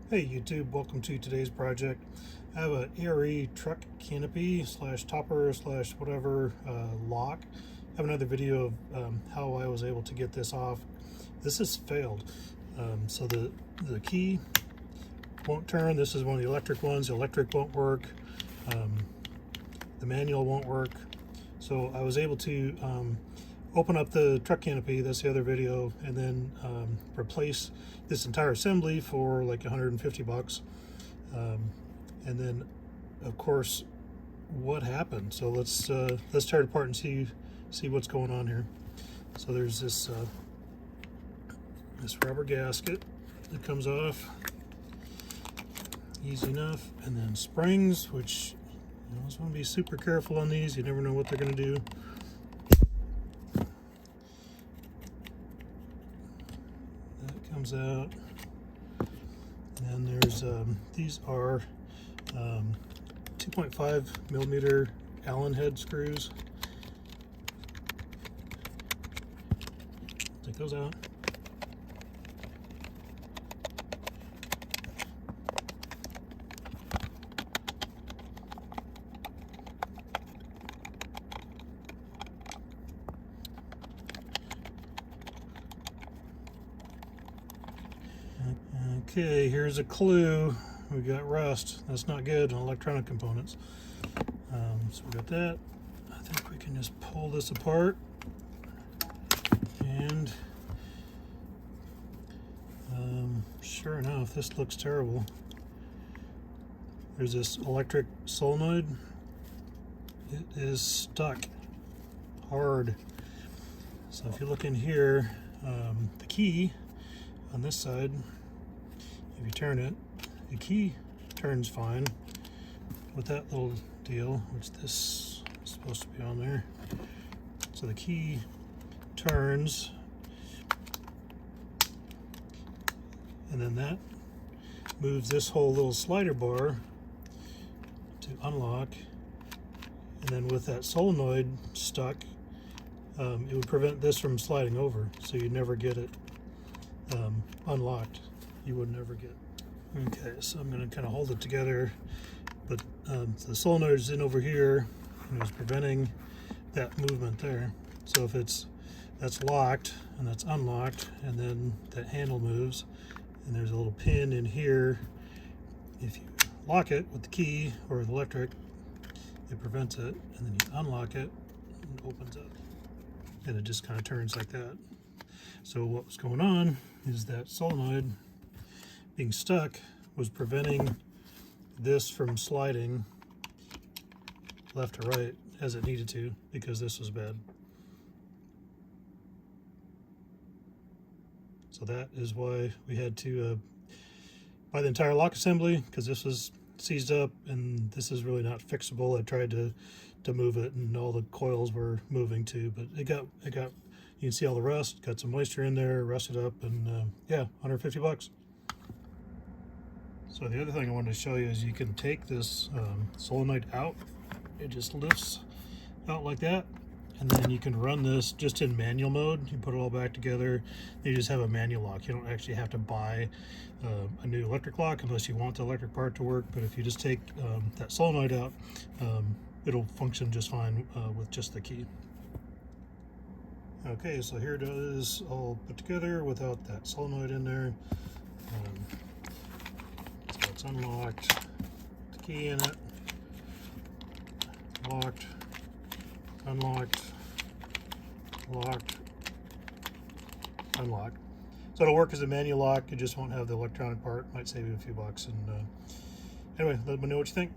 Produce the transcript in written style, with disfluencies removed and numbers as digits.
Hey YouTube, welcome to today's project. I have a A.R.E truck canopy slash topper slash whatever lock. I have another video of how I was able to get this off. This has failed. So the key won't turn. This is one of the electric ones. The electric won't work. The manual won't work. So I was able to open up the truck canopy, that's the other video, and then replace this entire assembly for like 150 bucks. And then of course what happened. So let's tear it apart and see what's going on here. So there's this rubber gasket that comes off easy enough, and then springs, which you always want to be super careful on these. You never know what they're going to do. Comes out, and there's these are 2.5 millimeter Allen head screws. Take those out. Okay, here's a clue. We got rust. That's not good on electronic components. So we got that. I think we can just pull this apart. And sure enough, this looks terrible. There's this electric solenoid. It is stuck hard. So if you look in here, the key on this side, if you turn it, the key turns fine with that little deal, which this is supposed to be on there. So the key turns, and then that moves this whole little slider bar to unlock. And then with that solenoid stuck, it would prevent this from sliding over, so you'd never get it unlocked. You would never get. Okay, so I'm going to kind of hold it together, but the solenoid is in over here, and it's preventing that movement there. So if that's locked and that's unlocked, and then that handle moves, and there's a little pin in here. If you lock it with the key or the electric, it prevents it, and then you unlock it, and it opens up, and it just kind of turns like that. So what was going on is that solenoid being stuck was preventing this from sliding left to right as it needed to, because this was bad. So that is why we had to buy the entire lock assembly, because this was seized up and this is really not fixable. I tried to move it, and all the coils were moving too, but it got you can see all the rust, got some moisture in there, rusted up, and yeah, 150 bucks. So the other thing I wanted to show you is you can take this solenoid out. It just lifts out like that, and then you can run this just in manual mode. You put it all back together, you just have a manual lock. You don't actually have to buy a new electric lock unless you want the electric part to work, but if you just take that solenoid out, it'll function just fine with just the key. Okay, so here it is all put together without that solenoid in there. So it's unlocked, the key in it, locked, unlocked, locked, unlocked. So it'll work as a manual lock, you just won't have the electronic part. Might save you a few bucks. And anyway, let me know what you think.